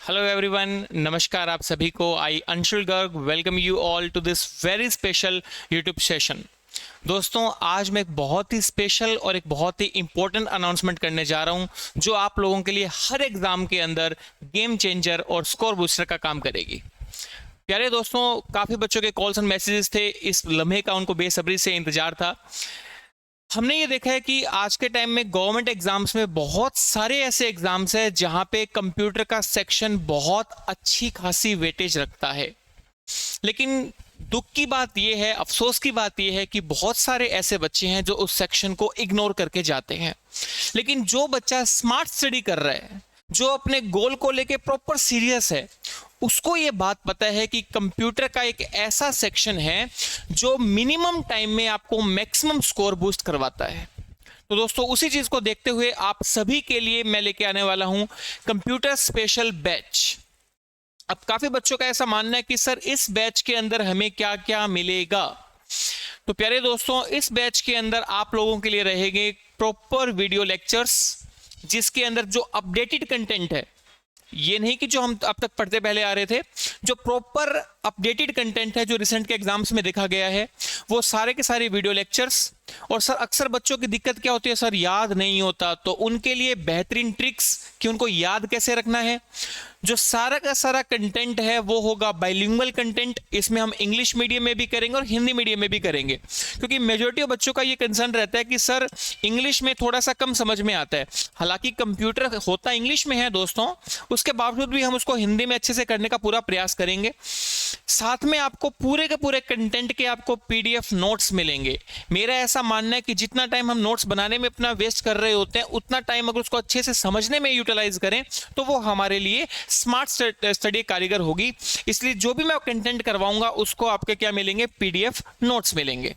Hello everyone, नमस्कार आप सभी को। I Anshul Garg welcome you all to this very special YouTube session. दोस्तों, आज मैं एक बहुत ही स्पेशल और एक बहुत ही इंपॉर्टेंट अनाउंसमेंट करने जा रहा हूं जो आप लोगों के लिए हर एग्जाम के अंदर गेम चेंजर और स्कोर बूस्टर का काम करेगी। प्यारे दोस्तों, काफ़ी बच्चों के कॉल्स एंड मैसेजेस थे, इस लम्हे का उनको बेसब्री से इंतजार था। हमने ये देखा है कि आज के टाइम में गवर्नमेंट एग्जाम्स में बहुत सारे ऐसे एग्जाम्स हैं जहां पे कंप्यूटर का सेक्शन बहुत अच्छी खासी वेटेज रखता है, लेकिन दुख की बात यह है, अफसोस की बात यह है कि बहुत सारे ऐसे बच्चे हैं जो उस सेक्शन को इग्नोर करके जाते हैं। लेकिन जो बच्चा स्मार्ट स्टडी कर रहा है, जो अपने गोल को लेके प्रॉपर सीरियस है, उसको ये बात पता है कि कंप्यूटर का एक ऐसा सेक्शन है जो मिनिमम टाइम में आपको मैक्सिमम स्कोर बूस्ट करवाता है। तो दोस्तों, उसी चीज को देखते हुए आप सभी के लिए मैं लेके आने वाला हूं कंप्यूटर स्पेशल बैच। अब काफी बच्चों का ऐसा मानना है कि सर इस बैच के अंदर हमें क्या क्या मिलेगा। तो प्यारे दोस्तों, इस बैच के अंदर आप लोगों के लिए रहेंगे प्रॉपर वीडियो लेक्चर्स, जिसके अंदर जो अपडेटेड कंटेंट है, ये नहीं कि जो हम अब तक पढ़ते पहले आ रहे थे, जो प्रॉपर अपडेटेड कंटेंट है जो रिसेंट के एग्जाम्स में देखा गया है, वो सारे के सारे वीडियो लेक्चर्स। और सर अक्सर बच्चों की दिक्कत क्या होती है, सर याद नहीं होता, तो उनके लिए बेहतरीन ट्रिक्स कि उनको याद कैसे रखना है। जो सारा का सारा कंटेंट है वो होगा बाइलिंगुअल कंटेंट। इसमें हम इंग्लिश मीडियम में भी करेंगे और हिंदी मीडियम में भी करेंगे, क्योंकि मेजोरिटी ऑफ बच्चों का ये कंसर्न रहता है कि सर इंग्लिश में थोड़ा सा कम समझ में आता है। हालांकि कंप्यूटर होता इंग्लिश में है दोस्तों, उसके बावजूद भी हम उसको हिंदी में अच्छे से करने का पूरा प्रयास करेंगे। साथ में आपको पूरे के पूरे कंटेंट के आपको पीडीएफ नोट्स मिलेंगे। मेरा ऐसा मानना है कि जितना टाइम हम नोट्स बनाने में अपना वेस्ट कर रहे होते हैं, उतना टाइम अगर उसको अच्छे से समझने में यूटिलाइज करें तो वो हमारे लिए स्मार्ट स्टडी कारीगर होगी। इसलिए जो भी मैं कंटेंट करवाऊंगा उसको आपके क्या मिलेंगे, पीडीएफ नोट्स मिलेंगे।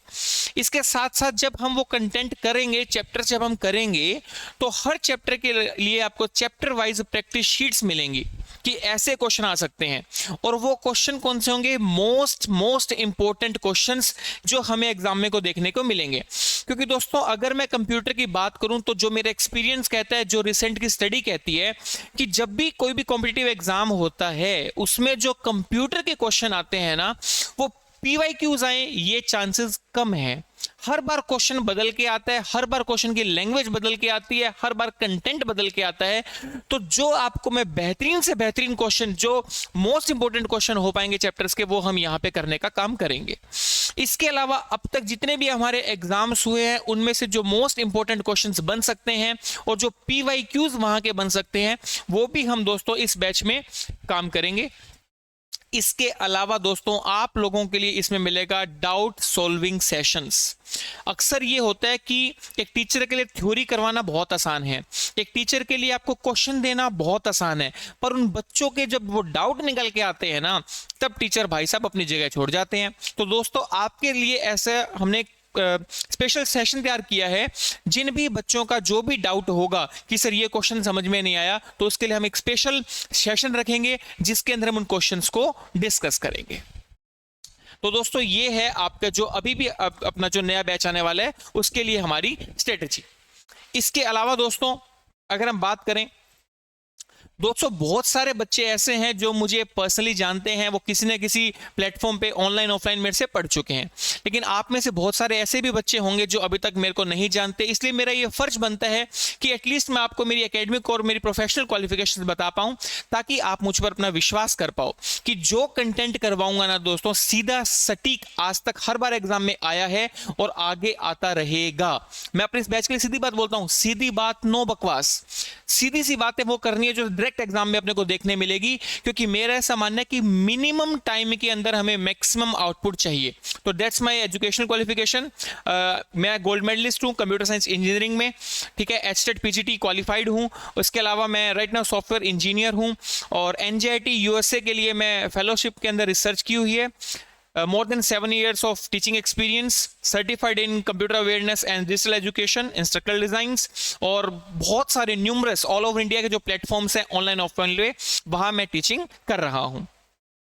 इसके साथ साथ जब हम वो कंटेंट करेंगे, चैप्टर जब हम करेंगे, तो हर चैप्टर के लिए आपको चैप्टर वाइज प्रैक्टिस शीट्स मिलेंगी कि ऐसे क्वेश्चन आ सकते हैं। और वो क्वेश्चन कौन से होंगे, मोस्ट इंपॉर्टेंट क्वेश्चंस जो हमें एग्जाम में को देखने को मिलेंगे। क्योंकि दोस्तों, अगर मैं कंप्यूटर की बात करूं तो जो मेरा एक्सपीरियंस कहता है, जो रिसेंट की स्टडी कहती है कि जब भी कोई भी कॉम्पिटिटिव एग्जाम होता है उसमें जो कंप्यूटर के क्वेश्चन आते हैं ना, वो पीवाईक्यूज आए, ये चांसेस कम है। हर बार क्वेश्चन बदल के आता है, हर बार क्वेश्चन की लैंग्वेज बदल के आती है, हर बार कंटेंट बदल के आता है। तो जो आपको मैं बेहतरीन से बेहतरीन क्वेश्चन, जो मोस्ट इंपोर्टेंट क्वेश्चन हो पाएंगे चैप्टर्स के, वो हम यहां पे करने का काम करेंगे। इसके अलावा अब तक जितने भी हमारे एग्जाम्स हुए हैं उनमें से जो मोस्ट इंपोर्टेंट क्वेश्चंस बन सकते हैं और जो पीवाईक्यूज वहां के बन सकते हैं, वो भी हम दोस्तों इस बैच में काम करेंगे। इसके अलावा दोस्तों, आप लोगों के लिए इसमें मिलेगा डाउट सॉल्विंग सेशंस। अक्सर ये होता है कि एक टीचर के लिए थ्योरी करवाना बहुत आसान है, एक टीचर के लिए आपको क्वेश्चन देना बहुत आसान है, पर उन बच्चों के जब वो डाउट निकल के आते हैं ना, तब टीचर भाई साहब अपनी जगह छोड़ जाते हैं। तो दोस्तों, आपके लिए ऐसे हमने स्पेशल सेशन तैयार किया है। जिन भी बच्चों का जो भी डाउट होगा कि सर ये क्वेश्चन समझ में नहीं आया, तो उसके लिए हम एक स्पेशल सेशन रखेंगे जिसके अंदर हम उन क्वेश्चंस को डिस्कस करेंगे। तो दोस्तों, ये है आपका जो अभी भी अपना जो नया बैच आने वाला है उसके लिए हमारी स्ट्रेटेजी। इसके अलावा दोस्तों, अगर हम बात करें, दोस्तों बहुत सारे बच्चे ऐसे हैं जो मुझे पर्सनली जानते हैं, वो किसी न किसी प्लेटफॉर्म पे ऑनलाइन ऑफलाइन मेरे से पढ़ चुके हैं। लेकिन आप में से बहुत सारे ऐसे भी बच्चे होंगे जो अभी तक मेरे को नहीं जानते। इसलिए मेरा ये फर्ज बनता है कि एटलीस्ट मैं आपको मेरी एकेडमिक और मेरी प्रोफेशनल क्वालिफिकेशन बता पाऊं, ताकि आप मुझ पर अपना विश्वास कर पाओ कि जो कंटेंट करवाऊंगा ना दोस्तों, सीधा सटीक आज तक हर बार एग्जाम में आया है और आगे आता रहेगा। मैं अपने इस बैच के लिए सीधी बात बोलता हूं, सीधी बात, नो बकवास। सीधी सी बातें वो करनी है जो डायरेक्ट एग्जाम में अपने को देखने मिलेगी, क्योंकि मेरा ऐसा मानना है कि मिनिमम टाइम के अंदर हमें मैक्सिमम आउटपुट चाहिए। तो दैट्स माय एजुकेशनल क्वालिफिकेशन। मैं गोल्ड मेडलिस्ट हूं कंप्यूटर साइंस इंजीनियरिंग में, ठीक है, एचटेट पीजीटी क्वालिफाइड हूं। उसके अलावा मैं राइट नाउ सॉफ्टवेयर इंजीनियर हूं और एनजीआईटी यूएसए के लिए मैं फेलोशिप के अंदर रिसर्च की हुई है। More than 7 years of teaching experience, certified in computer awareness and digital education, instructional designs, और बहुत सारे न्यूमरस ऑल ओवर इंडिया के जो प्लेटफॉर्म्स हैं ऑनलाइन ऑफलाइन में, वहां मैं टीचिंग कर रहा हूं।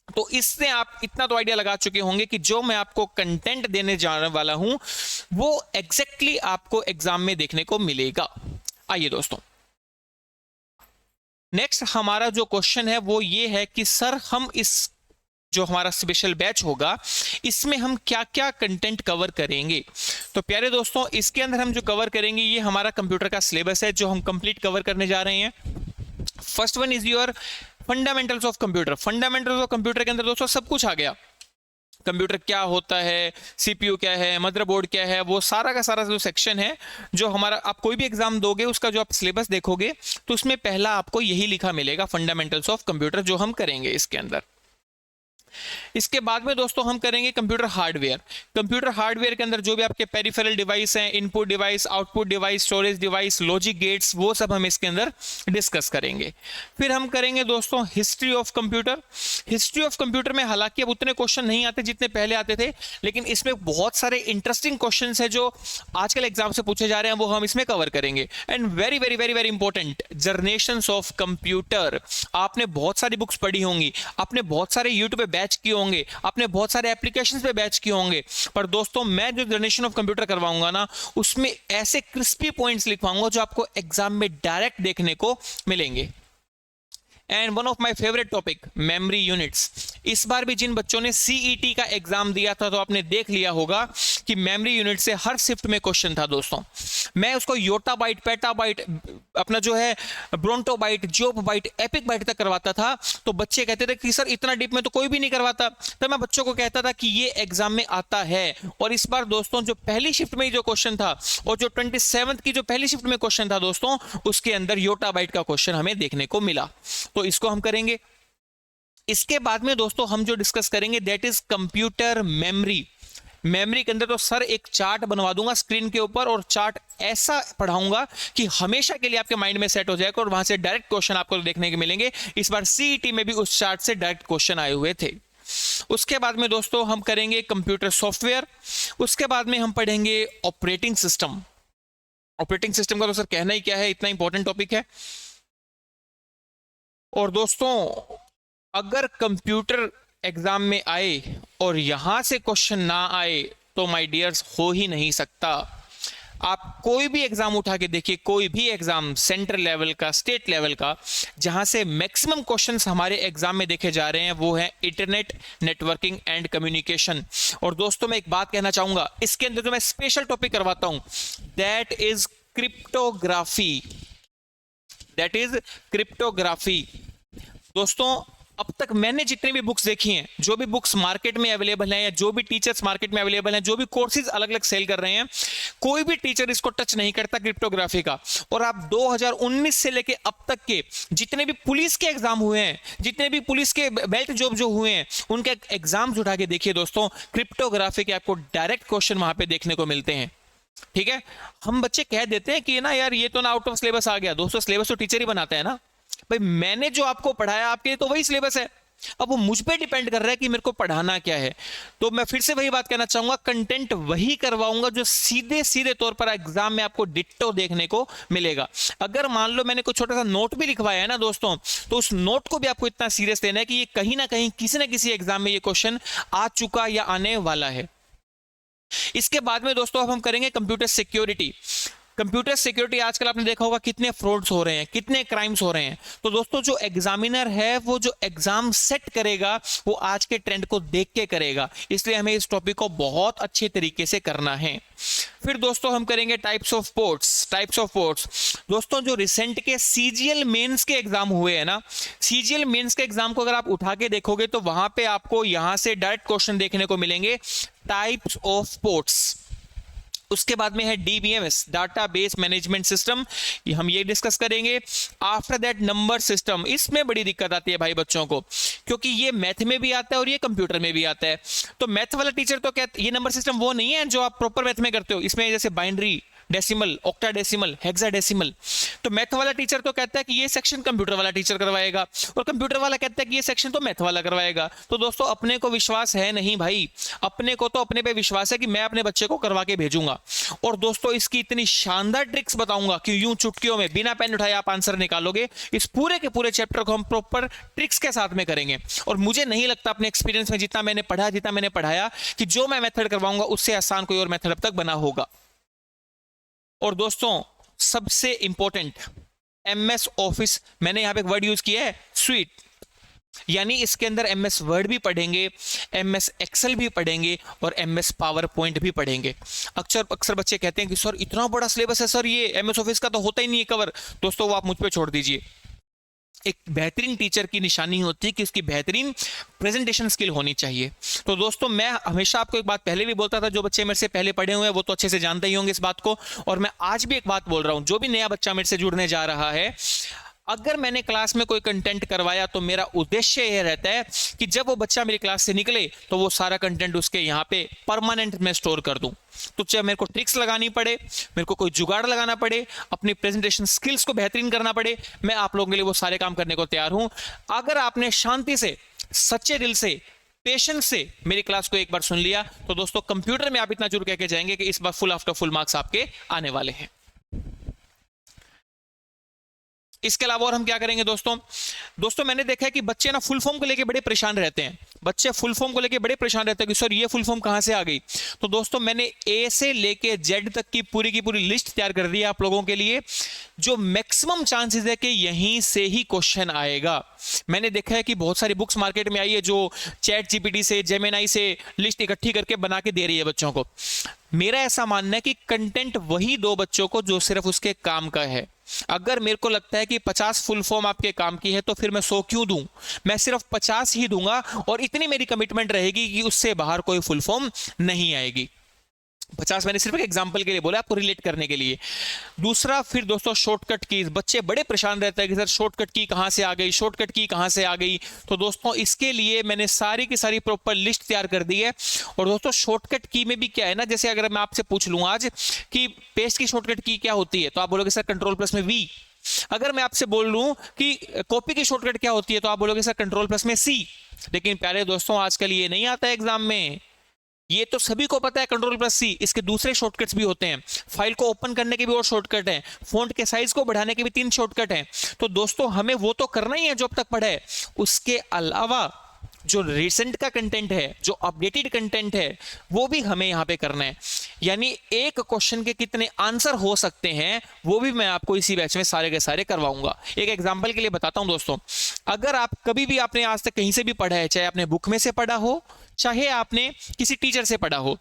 तो इससे आप इतना तो आइडिया लगा चुके होंगे कि जो मैं आपको कंटेंट देने जाने वाला हूं वो एग्जैक्टली आपको एग्जाम में देखने को मिलेगा। आइए दोस्तों, नेक्स्ट हमारा जो क्वेश्चन है वो ये है कि सर हम इस जो हमारा स्पेशल बैच होगा इसमें हम क्या क्या कंटेंट कवर करेंगे। तो प्यारे दोस्तों, इसके अंदर हम जो कवर करेंगे ये हमारा कंप्यूटर का सिलेबस है जो हम कंप्लीट कवर करने जा रहे हैं। First one is your fundamentals of computer. Fundamentals of computer के अंदर दोस्तों सब कुछ आ गया। कंप्यूटर क्या होता है, सीपीयू क्या है, मदरबोर्ड क्या है, वो सारा का सारा जो सेक्शन है जो हमारा, आप कोई भी एग्जाम दोगे उसका जो आप सिलेबस देखोगे तो उसमें पहला आपको यही लिखा मिलेगा, फंडामेंटल्स ऑफ कंप्यूटर, जो हम करेंगे इसके अंदर। इसके बाद में दोस्तों हम करेंगे कंप्यूटर हार्डवेयर। कंप्यूटर हार्डवेयर के अंदर जो भी आपके पेरिफेरल डिवाइस हैं, input device, output device, storage device, logic gates, वो सब हम इसके अंदर डिस्कस करेंगे। फिर हम करेंगे दोस्तों history of computer. History of computer में हालांकि अब उतने क्वेश्चन नहीं आते जितने पहले आते थे, लेकिन इसमें बहुत सारे इंटरेस्टिंग क्वेश्चन है जो आजकल एग्जाम से पूछे जा रहे हैं, वो हम इसमें कवर करेंगे। And very very very very important, generations of computer. आपने बहुत सारी बुक्स पढ़ी होंगी, आपने बहुत सारे यूट्यूब पे बैच किए होंगे, आपने बहुत सारे एप्लीकेशंस पे बैच किए होंगे, पर दोस्तों मैं जो जनरेशन ऑफ कंप्यूटर करवाऊंगा ना, उसमें ऐसे क्रिस्पी पॉइंट्स लिखवाऊंगा जो आपको एग्जाम में डायरेक्ट देखने को मिलेंगे। And one of my favourite topic, memory units. इस बार भी जिन बच्चों ने सीईटी का एग्जाम दिया था तो आपने देख लिया होगा कि मेमोरी यूनिट से हर शिफ्ट में क्वेश्चन था दोस्तों। मैं उसको योटा बाइट, पेटा बाइट, अपना जो है ब्रोंटो बाइट, जोब बाइट, एपिक बाइट तक करवाता था। तो बच्चे कहते थे कि सर इतना डीप में तो कोई भी नहीं करवाता। तो मैं बच्चों को कहता था कि ये एग्जाम में आता है। और इस बार दोस्तों जो पहली शिफ्ट में जो क्वेश्चन था और जो 27th की जो पहली शिफ्ट में क्वेश्चन था दोस्तों, उसके अंदर योटा बाइट का क्वेश्चन हमें देखने को मिला। तो इसको हम करेंगे। इसके बाद में दोस्तों हम जो डिस्कस करेंगे that is computer memory. Memory के अंदर तो सर एक चार्ट बनवा दूंगा स्क्रीन के ऊपर, और चार्ट ऐसा पढ़ाऊंगा कि हमेशा के लिए आपके माइंड में सेट हो जाएगा और वहां से डायरेक्ट क्वेश्चन आपको देखने को मिलेंगे। इस बार सीईटी में भी उस चार्ट से डायरेक्ट क्वेश्चन आए हुए थे। उसके बाद में दोस्तों हम करेंगे कंप्यूटर सॉफ्टवेयर। उसके बाद में हम पढ़ेंगे ऑपरेटिंग सिस्टम। ऑपरेटिंग सिस्टम का तो सर कहना ही क्या है, इतना इंपॉर्टेंट टॉपिक है। और दोस्तों अगर कंप्यूटर एग्जाम में आए और यहां से क्वेश्चन ना आए तो माय डियर्स हो ही नहीं सकता। आप कोई भी एग्जाम उठा के देखिए, कोई भी एग्जाम, सेंट्रल लेवल का, स्टेट लेवल का, जहां से मैक्सिमम क्वेश्चंस हमारे एग्जाम में देखे जा रहे हैं वो है इंटरनेट, नेटवर्किंग एंड कम्युनिकेशन। और दोस्तों मैं एक बात कहना चाहूंगा, इसके अंदर जो मैं स्पेशल टॉपिक करवाता हूं that is cryptography. That is cryptography. दोस्तों अब तक मैंने जितनी भी बुक्स देखी हैं, जो भी बुक्स मार्केट में अवेलेबल हैं या जो भी टीचर्स मार्केट में अवेलेबल हैं, जो भी कोर्सेज अलग अलग सेल कर रहे हैं, कोई भी टीचर इसको टच नहीं करता क्रिप्टोग्राफी का। और आप 2019 से लेके अब तक के जितने भी पुलिस के एग्जाम हुए हैं, जितने भी पुलिस के बेल्ट जॉब जो हुए हैं, उनके एग्जाम्स उठा के देखिए दोस्तों, क्रिप्टोग्राफी के आपको डायरेक्ट क्वेश्चन वहां पे देखने को मिलते हैं। ठीक है, हम बच्चे कह देते हैं कि ना यार ये तो ना आउट ऑफ सिलेबस आ गया। दोस्तों सिलेबस तो टीचर ही बनाते हैं ना भाई, मैंने जो आपको पढ़ाया आपके लिए तो वही सिलेबस है। अब वो मुझ पे डिपेंड कर रहा है कि मेरे को पढ़ाना क्या है। तो मैं फिर से वही बात कहना चाहूंगा, कंटेंट वही करवाऊंगा जो सीधे सीधे तौर पर एग्जाम में आपको डिट्टो देखने को मिलेगा। अगर मान लो मैंने कोई छोटा सा नोट भी लिखवाया है ना दोस्तों, तो उस नोट को भी आपको इतना सीरियस लेना है कि ये कहीं ना कहीं किसी ना किसी एग्जाम में ये क्वेश्चन आ चुका या आने वाला है। इसके बाद में दोस्तों अब हम करेंगे कंप्यूटर सिक्योरिटी। कंप्यूटर सिक्योरिटी आजकल आपने देखा होगा कितने फ्रॉड्स हो रहे हैं, कितने क्राइम्स हो रहे हैं। तो दोस्तों जो एग्जामिनर है वो जो एग्जाम सेट करेगा वो आज के ट्रेंड को देख के करेगा, इसलिए हमें इस टॉपिक को बहुत अच्छे तरीके से करना है। फिर दोस्तों हम करेंगे types of ports. Types of ports दोस्तों जो रिसेंट के सीजीएल मेंस के एग्जाम हुए हैं ना, सीजीएल मेंस के एग्जाम को अगर आप उठा के देखोगे तो वहां पे आपको यहां से डायरेक्ट क्वेश्चन देखने को मिलेंगे, टाइप्स ऑफ पोर्ट्स। उसके बाद में है डीबीएमएस, डाटाबेस मैनेजमेंट सिस्टम, हम ये डिस्कस करेंगे। आफ्टर दैट नंबर सिस्टम, इसमें बड़ी दिक्कत आती है भाई बच्चों को, क्योंकि ये मैथ में भी आता है और ये कंप्यूटर में भी आता है। तो मैथ वाला टीचर तो कहते ये नंबर सिस्टम वो नहीं है जो आप प्रॉपर मैथ में करते हो, इसमें जैसे बाइनरी, डेसिमल, ऑक्टाडेसिमल, हेक्साडेसिमल। तो मैथ वाला टीचर तो कहता है कि ये सेक्शन कंप्यूटर वाला टीचर करवाएगा, और कंप्यूटर वाला कहता है कि ये सेक्शन तो मैथ वाला करवाएगा। तो दोस्तों अपने को विश्वास है नहीं भाई, अपने को तो अपने पे विश्वास है कि मैं अपने बच्चे को करवा के भेजूंगा। और दोस्तों इसकी इतनी शानदार ट्रिक्स बताऊंगा कि यूं चुटकियों में बिना पेन उठाए आप आंसर निकालोगे। इस पूरे के पूरे चैप्टर को हम प्रॉपर ट्रिक्स के साथ में करेंगे। और मुझे नहीं लगता अपने एक्सपीरियंस में जितना मैंने पढ़ा, जितना मैंने पढ़ाया, कि जो मैं मेथड करवाऊंगा उससे आसान कोई और मेथड अब तक बना होगा। और दोस्तों सबसे इंपॉर्टेंट, MS ऑफिस, मैंने यहाँ पे एक वर्ड यूज किया है स्वीट, यानी इसके अंदर MS वर्ड भी पढ़ेंगे, MS एक्सेल भी पढ़ेंगे और MS पावर पॉइंट भी पढ़ेंगे। अक्सर बच्चे कहते हैं कि सर इतना बड़ा सिलेबस है सर, ये MS ऑफिस का तो होता ही नहीं है कवर। दोस्तों वो आप मुझ पे छोड़ दीजिए। एक बेहतरीन टीचर की निशानी होती है कि उसकी बेहतरीन प्रेजेंटेशन स्किल होनी चाहिए। तो दोस्तों मैं हमेशा आपको एक बात पहले भी बोलता था, जो बच्चे मेरे से पहले पढ़े हुए हैं वो तो अच्छे से जानते ही होंगे इस बात को, और मैं आज भी एक बात बोल रहा हूं, जो भी नया बच्चा मेरे से जुड़ने जा रहा है, अगर मैंने क्लास में कोई कंटेंट करवाया तो मेरा उद्देश्य यह रहता है कि जब वो बच्चा मेरी क्लास से निकले तो वो सारा कंटेंट उसके यहाँ पे परमानेंट में स्टोर कर दूं। तो चाहे मेरे को ट्रिक्स लगानी पड़े, मेरे को कोई जुगाड़ लगाना पड़े, अपनी प्रेजेंटेशन स्किल्स को बेहतरीन करना पड़े, मैं आप लोगों के लिए वो सारे काम करने को तैयार हूं। अगर आपने शांति से, सच्चे दिल से, पेशेंस से मेरी क्लास को एक बार सुन लिया तो दोस्तों कंप्यूटर में आप इतना जरूर कह के जाएंगे कि इस बार फुल आफ्टर फुल मार्क्स आपके आने वाले हैं। इसके अलावा और हम क्या करेंगे दोस्तों मैंने देखा है कि बच्चे ना फुल फॉर्म को लेके बड़े परेशान रहते हैं। बच्चे फुल फॉर्म को लेके बड़े परेशान रहते हैं कि सर ये फुल फॉर्म कहां से आ गई। तो दोस्तों मैंने ए से लेके जेड तक की पूरी लिस्ट तैयार कर दी है आप लोगों के लिए, जो मैक्सिमम चांसेस है कि यहीं से ही क्वेश्चन आएगा। मैंने देखा है कि बहुत सारी बुक्स मार्केट में आई है जो चैट जीपीटी से, जेमिनाई से लिस्ट इकट्ठी करके बना के दे रही है बच्चों को। मेरा ऐसा मानना है कि कंटेंट वही दो बच्चों को जो सिर्फ उसके काम का है। अगर मेरे को लगता है कि 50 फुल फॉर्म आपके काम की है तो फिर मैं 100 क्यों दूं, मैं सिर्फ 50 ही दूंगा और इतनी मेरी कमिटमेंट रहेगी कि उससे बाहर कोई फुल फॉर्म नहीं आएगी। 50 मैंने सिर्फ एक एग्जांपल के लिए बोला, आपको रिलेट करने के लिए। दूसरा फिर दोस्तों शॉर्टकट की, बच्चे बड़े परेशान रहते हैं कि सर शॉर्टकट की कहां से आ गई, शॉर्टकट की कहां से आ गई। तो दोस्तों इसके लिए मैंने सारी की सारी प्रॉपर लिस्ट तैयार कर दी है। और दोस्तों शॉर्टकट की में भी क्या है ना, जैसे अगर मैं आपसे पूछ लूं आज कि पेस्ट की शॉर्टकट की क्या होती है तो आप बोलोगे सर कंट्रोल प्लस में वी। अगर मैं आपसे बोल लूं कि कॉपी की शॉर्टकट क्या होती है तो आप बोलोगे सर कंट्रोल प्लस में सी। लेकिन प्यारे दोस्तों आजकल ये नहीं आता है एग्जाम में, ये तो सभी को पता है कंट्रोल प्लस सी। इसके दूसरे शॉर्टकट्स भी होते हैं, फाइल को ओपन करने के भी और शॉर्टकट है, फॉन्ट के साइज को बढ़ाने के भी 3 शॉर्टकट हैं। तो दोस्तों हमें वो तो करना ही है जो अब तक पढ़ा है, उसके अलावा जो रिसेंट का कंटेंट है, जो अपडेटेड कंटेंट है, वो भी हमें यहां पे करना है। यानी एक क्वेश्चन के कितने आंसर हो सकते हैं वो भी मैं आपको इसी बैच में सारे के सारे करवाऊंगा। एक एग्जांपल के लिए बताता हूं दोस्तों, अगर आप कभी भी आपने आज तक कहीं से भी पढ़ा है, चाहे आपने बुक में से पढ़ा हो, चाहे आपने किसी टीचर से पढ़ा हो,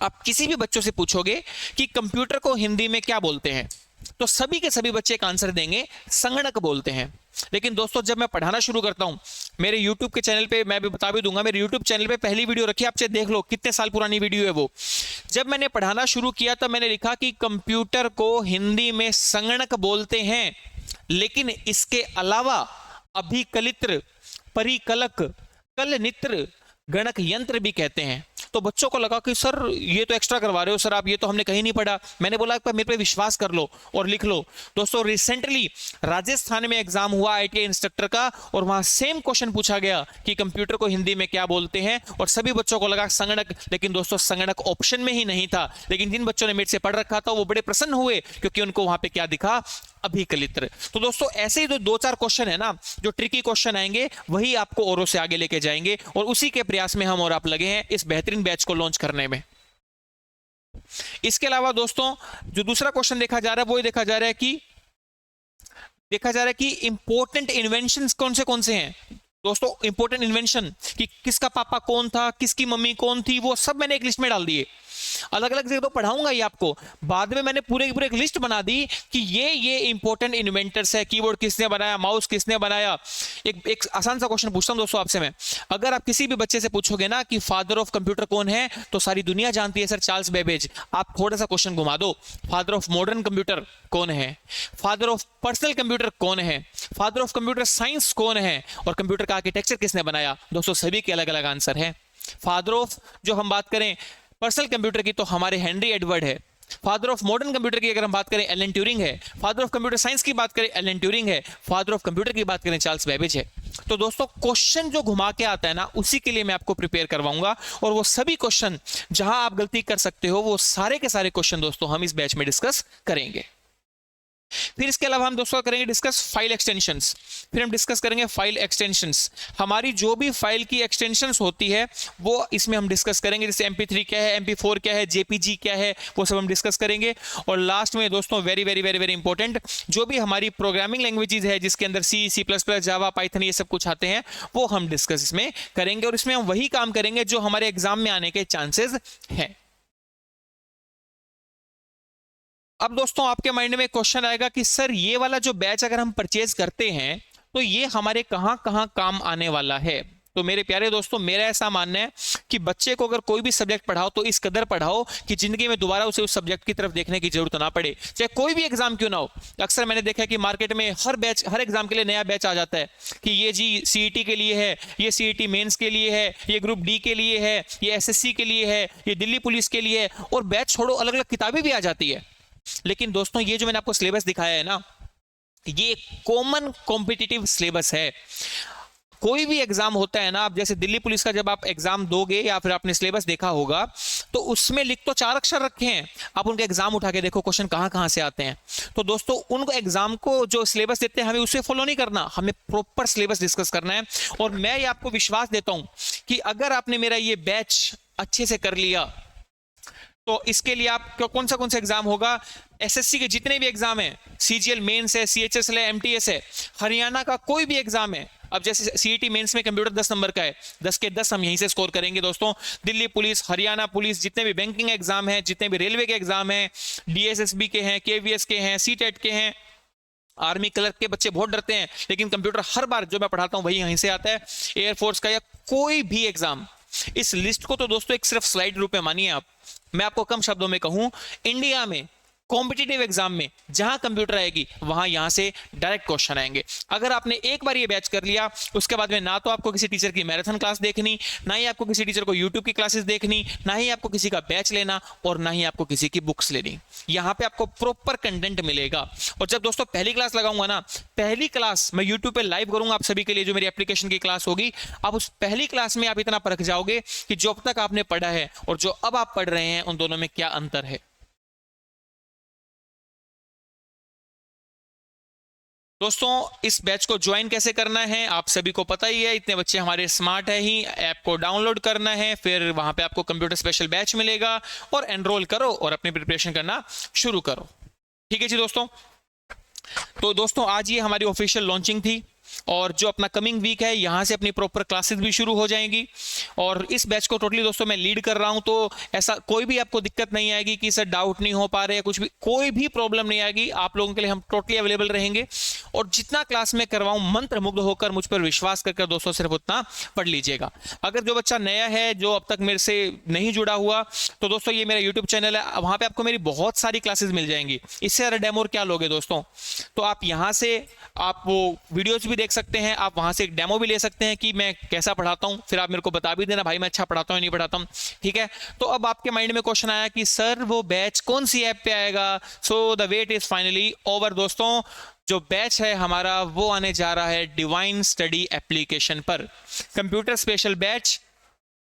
आप किसी भी बच्चों से पूछोगे कि कंप्यूटर को हिंदी में क्या बोलते हैं तो सभी के सभी बच्चे एक आंसर देंगे, संगणक बोलते हैं। लेकिन दोस्तों जब मैं पढ़ाना शुरू करता हूं, मेरे YouTube के चैनल पे, मैं भी बता भी दूंगा, मेरे YouTube चैनल पे पहली वीडियो रखी है, आप चाहे देख लो, कितने साल पुरानी वीडियो है वो। जब मैंने पढ़ाना शुरू किया तब मैंने लिखा कि कंप्यूटर को हिंदी में संगणक बोलते हैं, लेकिन इसके अलावा अभिकलित्र, परिकलक, कलनित्र, गणक यंत्र भी कहते हैं। तो बच्चों को लगा कि सर ये तो एक्स्ट्रा करवा रहे हो सर आप, ये तो हमने कहीं नहीं पढ़ा। मैंने बोला एक बार मेरे पे विश्वास कर लो और लिख लो। दोस्तों रिसेंटली राजस्थान में एग्जाम हुआ ITI इंस्ट्रक्टर का, और वहां सेम क्वेश्चन पूछा गया कि कंप्यूटर को हिंदी में क्या बोलते हैं, और सभी बच्चों को लगा संगणक। लेकिन दोस्तों संगणक ऑप्शन में ही नहीं था। लेकिन जिन बच्चों ने मेरे से पढ़ रखा था वो बड़े प्रसन्न हुए क्योंकि उनको वहां पे क्या दिखा, अभिकलित्र। तो दोस्तों ऐसे ही जो 2-4 क्वेश्चन है ना, जो ट्रिकी क्वेश्चन आएंगे वही आपको औरों से आगे लेके जाएंगे, और उसी के प्रयास में हम और आप लगे हैं इस बेहतरीन बैच को लॉन्च करने में। इसके अलावा दोस्तों जो दूसरा क्वेश्चन देखा जा रहा है वो देखा जा रहा है कि इंपॉर्टेंट इन्वेंशंस कौन से हैं। दोस्तों इंपॉर्टेंट इन्वेंशन कि किसका पापा कौन था, किसकी मम्मी कौन थी, वो सब मैंने एक लिस्ट में डाल दिए। अलग अलग जगह तो पढ़ाऊंगा ही आपको, बाद में मैंने पूरे की पूरे एक लिस्ट बना दी कि ये इंपॉर्टेंट इन्वेंटर्स है। कीबोर्ड किसने बनाया, माउस किसने बनाया। एक आसान सा क्वेश्चन पूछता हूं दोस्तों आपसे मैं, अगर आप किसी भी बच्चे से पूछोगे ना कि फादर ऑफ कंप्यूटर कौन है तो सारी दुनिया जानती है सर चार्ल्स बेबेज। आप थोड़ा सा क्वेश्चन घुमा दो, फादर ऑफ मॉडर्न कंप्यूटर कौन है, फादर ऑफ पर्सनल कंप्यूटर कौन है, फादर ऑफ कंप्यूटर साइंस कौन है, और कंप्यूटर का आर्किटेक्चर किसने बनाया। दोस्तों सभी के अलग अलग आंसर है। फादर ऑफ जो हम बात करें पर्सनल कंप्यूटर की तो हमारे हेनरी एडवर्ड है। फादर ऑफ मॉडर्न कंप्यूटर की अगर हम बात करें एलन ट्यूरिंग है। फादर ऑफ कंप्यूटर साइंस की बात करें एलन ट्यूरिंग है। फादर ऑफ कंप्यूटर की बात करें चार्ल्स बेबेज है। तो दोस्तों क्वेश्चन जो घुमा के आता है ना, उसी के लिए मैं आपको प्रिपेयर करवाऊंगा, और वो सभी क्वेश्चन जहां आप गलती कर सकते हो वो सारे के सारे क्वेश्चन दोस्तों हम इस बैच में डिस्कस करेंगे। फिर इसके अलावा हम दोस्तों करेंगे डिस्कस फाइल एक्सटेंशंस। फिर हम डिस्कस करेंगे फाइल एक्सटेंशंस, हमारी जो भी फाइल की एक्सटेंशंस होती है वो इसमें हम डिस्कस करेंगे, जैसे MP3 क्या है, MP4 क्या है, JPG क्या है, वो सब हम डिस्कस करेंगे। और लास्ट में दोस्तों very very very very important, जो भी हमारी प्रोग्रामिंग लैंग्वेजेस है जिसके अंदर C++, जावा, पाइथन ये सब कुछ आते हैं, वो हम डिस्कस इसमें करेंगे। और इसमें हम वही काम करेंगे जो हमारे एग्जाम में आने के चांसेस हैं। अब दोस्तों आपके माइंड में क्वेश्चन आएगा कि सर ये वाला जो बैच अगर हम परचेज करते हैं तो ये हमारे कहां कहां काम आने वाला है। तो मेरे प्यारे दोस्तों, मेरा ऐसा मानना है कि बच्चे को अगर कोई भी सब्जेक्ट पढ़ाओ तो इस कदर पढ़ाओ कि जिंदगी में दोबारा उसे उस सब्जेक्ट की तरफ देखने की जरूरत ना पड़े, चाहे कोई भी एग्जाम क्यों ना हो। अक्सर मैंने देखा है कि मार्केट में हर एग्जाम के लिए नया बैच आ जाता है कि ये जी CET के लिए है, ये CET मेंस के लिए है, ये ग्रुप D के लिए है, ये SSC के लिए है, ये दिल्ली पुलिस के लिए है, और बैच छोड़ो अलग अलग किताबें भी आ जाती है। लेकिन दोस्तों ये जो मैंने आपको सिलेबस दिखाया है ना, ये कॉमन कॉम्पिटिटिव सिलेबस है। कोई भी एग्जाम होता है ना, आप जैसे दिल्ली पुलिस का जब आप एग्जाम दोगे या फिर आपने सिलेबस देखा होगा तो उसमें लिख तो 4 अक्षर रखे हैं, आप उनके एग्जाम उठा के देखो क्वेश्चन कहां कहां से आते हैं। तो दोस्तों उनको एग्जाम को जो सिलेबस देते हैं हमें उसे फॉलो नहीं करना, हमें प्रॉपर सिलेबस डिस्कस करना है। और मैं ये आपको विश्वास देता हूं कि अगर आपने मेरा ये बैच अच्छे से कर लिया तो इसके लिए आप कौन सा एग्जाम होगा, SSC के जितने भी एग्जाम है, CGL मेंस है, CHS है, MTS है, हरियाणा का कोई भी एग्जाम है। अब जैसे CET मेंस में कंप्यूटर 10 नंबर का है, 10 के 10 हम यहीं से स्कोर करेंगे दोस्तों। दिल्ली पुलिस, हरियाणा पुलिस, जितने भी बैंकिंग एग्जाम है, जितने भी रेलवे के एग्जाम है, DSSB के हैं, KVS के हैं, CTET के हैं, आर्मी क्लर्क के बच्चे बहुत डरते हैं, लेकिन कंप्यूटर हर बार जो मैं पढ़ाता हूं वही यहीं से आता है। एयरफोर्स का या कोई भी एग्जाम, इस लिस्ट को तो दोस्तों एक सिर्फ स्लाइड रूप में मानिए आप। मैं आपको कम शब्दों में कहूं, इंडिया में कॉम्पिटिटिव एग्जाम में जहां कंप्यूटर आएगी वहां यहां से डायरेक्ट क्वेश्चन आएंगे। अगर आपने एक बार ये बैच कर लिया, उसके बाद में ना तो आपको किसी टीचर की मैराथन क्लास देखनी, ना ही आपको किसी टीचर को यूट्यूब की क्लासेस देखनी, ना ही आपको किसी का बैच लेना, और ना ही आपको किसी की बुक्स लेनी। यहां पे आपको प्रॉपर कंटेंट मिलेगा। और जब दोस्तों पहली क्लास लगाऊंगा ना, पहली क्लास मैं यूट्यूब पे लाइव करूंगा आप सभी के लिए, जो मेरी एप्लीकेशन की क्लास होगी, आप उस पहली क्लास में आप इतना परख जाओगे कि जो अब तक आपने पढ़ा है और जो अब आप पढ़ रहे हैं उन दोनों में क्या अंतर है। दोस्तों इस बैच को ज्वाइन कैसे करना है आप सभी को पता ही है, इतने बच्चे हमारे स्मार्ट है ही। ऐप को डाउनलोड करना है, फिर वहां पे आपको कंप्यूटर स्पेशल बैच मिलेगा, और एनरोल करो और अपनी प्रिपरेशन करना शुरू करो। ठीक है जी दोस्तों। तो दोस्तों आज ये हमारी ऑफिशियल लॉन्चिंग थी, और जो अपना कमिंग वीक है यहां से अपनी प्रॉपर क्लासेस भी शुरू हो जाएंगी। और इस बैच को टोटली दोस्तों मैं लीड कर रहा हूं, तो ऐसा कोई भी आपको दिक्कत नहीं आएगी कि सर डाउट नहीं हो पा रहे, कुछ भी कोई भी प्रॉब्लम नहीं आएगी। आप लोगों के लिए हम टोटली अवेलेबल रहेंगे, और जितना क्लास में करवाऊं मंत्र मुग्ध होकर मुझ पर विश्वास करके दोस्तों सिर्फ उतना पढ़ लीजिएगा। अगर जो बच्चा नया है, जो अब तक मेरे से नहीं जुड़ा हुआ, तो दोस्तों ये मेरा यूट्यूब चैनल है, वहां पे आपको मेरी बहुत सारी क्लासेस मिल जाएंगी। इससे ज़्यादा डेमो क्या लोगे दोस्तों। तो आप यहाँ से आप वो वीडियोज भी देख सकते हैं, आप वहां से एक डेमो भी ले सकते हैं कि मैं कैसा पढ़ाता हूं, फिर आप मेरे को बता भी देना भाई मैं अच्छा पढ़ाता हूं नहीं पढ़ाता हूं। ठीक है। तो अब आपके माइंड में क्वेश्चन आया कि सर वो बैच कौन सी ऐप पे आएगा। So the wait is finally over दोस्तों। जो बैच है हमारा वो आने जा रहा है डिवाइन स्टडी एप्लीकेशन पर, कंप्यूटर स्पेशल बैच।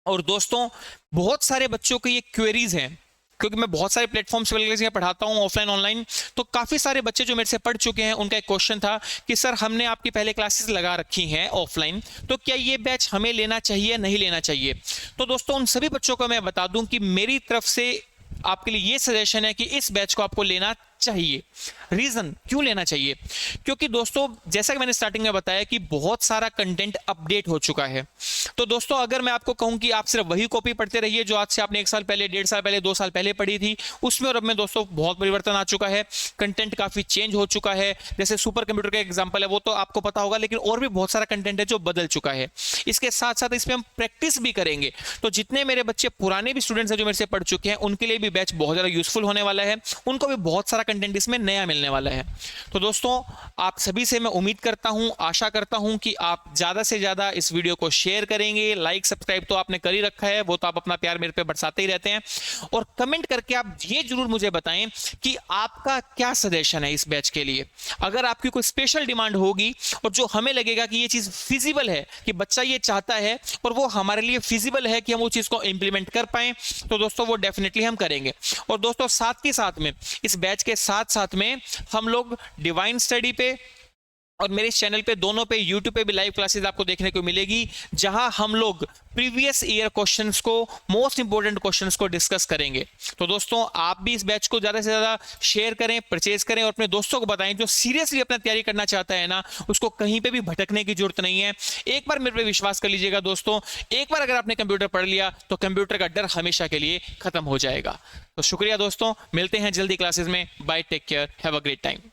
और दोस्तों बहुत सारे बच्चों के ये क्वेरीज हैं, क्योंकि मैं बहुत सारे प्लेटफॉर्म्स पे पढ़ाता हूं ऑफलाइन ऑनलाइन, तो काफी सारे बच्चे जो मेरे से पढ़ चुके हैं उनका एक क्वेश्चन था कि सर हमने आपकी पहले क्लासेस लगा रखी हैं ऑफलाइन, तो क्या ये बैच हमें लेना चाहिए नहीं लेना चाहिए। तो दोस्तों उन सभी बच्चों को मैं बता दूं कि मेरी तरफ से आपके लिए ये सजेशन है कि इस बैच को आपको लेना चाहिए। रीजन क्यों लेना चाहिए, क्योंकि दोस्तों जैसा कि मैंने स्टार्टिंग में बताया कि बहुत सारा कंटेंट अपडेट हो चुका है। तो दोस्तों अगर मैं आपको कहूं कि आप सिर्फ वही कॉपी पढ़ते रहिए जो आज से आपने 1 साल पहले, 1.5 साल पहले, 2 साल पहले पढ़ी थी, उसमें और अब में दोस्तों बहुत परिवर्तन आ चुका है, कंटेंट काफी चेंज हो चुका है। जैसे सुपर कंप्यूटर का एग्जाम्पल है वो तो आपको पता होगा, लेकिन और भी बहुत सारा कंटेंट है जो बदल चुका है। इसके साथ साथ इसमें हम प्रैक्टिस भी करेंगे, तो जितने मेरे बच्चे पुराने भी स्टूडेंट्स हैं जो मेरे से पढ़ चुके हैं उनके लिए भी बैच बहुत ज्यादा यूजफुल होने वाला है, उनको भी बहुत सारा कंटेंट इसमें नया मिलने वाला है। तो दोस्तों आप सभी से मैं उम्मीद करता हूं, आशा करता हूं कि आप ज्यादा से ज्यादा इस वीडियो को शेयर करेंगे। लाइक सब्सक्राइब तो आपने कर ही रखा है, वो तो आप अपना प्यार मेरे पे बरसाते ही रहते हैं, और कमेंट करके आप ये जरूर मुझे बताएं कि आपका क्या सजेशन है इस बैच के लिए। अगर आपकी कोई स्पेशल डिमांड होगी और जो हमें लगेगा कि ये चीज फिजिबल है, कि बच्चा ये चाहता है और वो हमारे लिए फिजिबल है कि हम वो चीज को इंप्लीमेंट कर पाए, तो दोस्तों वो डेफिनेटली हम करेंगे। और दोस्तों साथ के साथ में इस बैच के साथ साथ में हम लोग डिवाइन स्टडी पे और मेरे इस चैनल पे दोनों पे यूट्यूब पे भी लाइव क्लासेस आपको देखने को मिलेगी, जहां हम लोग प्रीवियस ईयर क्वेश्चंस को, मोस्ट इंपोर्टेंट क्वेश्चंस को डिस्कस करेंगे। तो दोस्तों आप भी इस बैच को ज्यादा से ज्यादा शेयर करें, परचेज करें और अपने दोस्तों को बताएं जो सीरियसली अपना तैयारी करना चाहता है ना, उसको कहीं पे भी भटकने की जरूरत नहीं है। एक बार मेरे पे विश्वास कर लीजिएगा दोस्तों, एक बार अगर आपने कंप्यूटर पढ़ लिया तो कंप्यूटर का डर हमेशा के लिए खत्म हो जाएगा। तो शुक्रिया दोस्तों, मिलते हैं जल्दी क्लासेस में। Bye, take care, have a great time.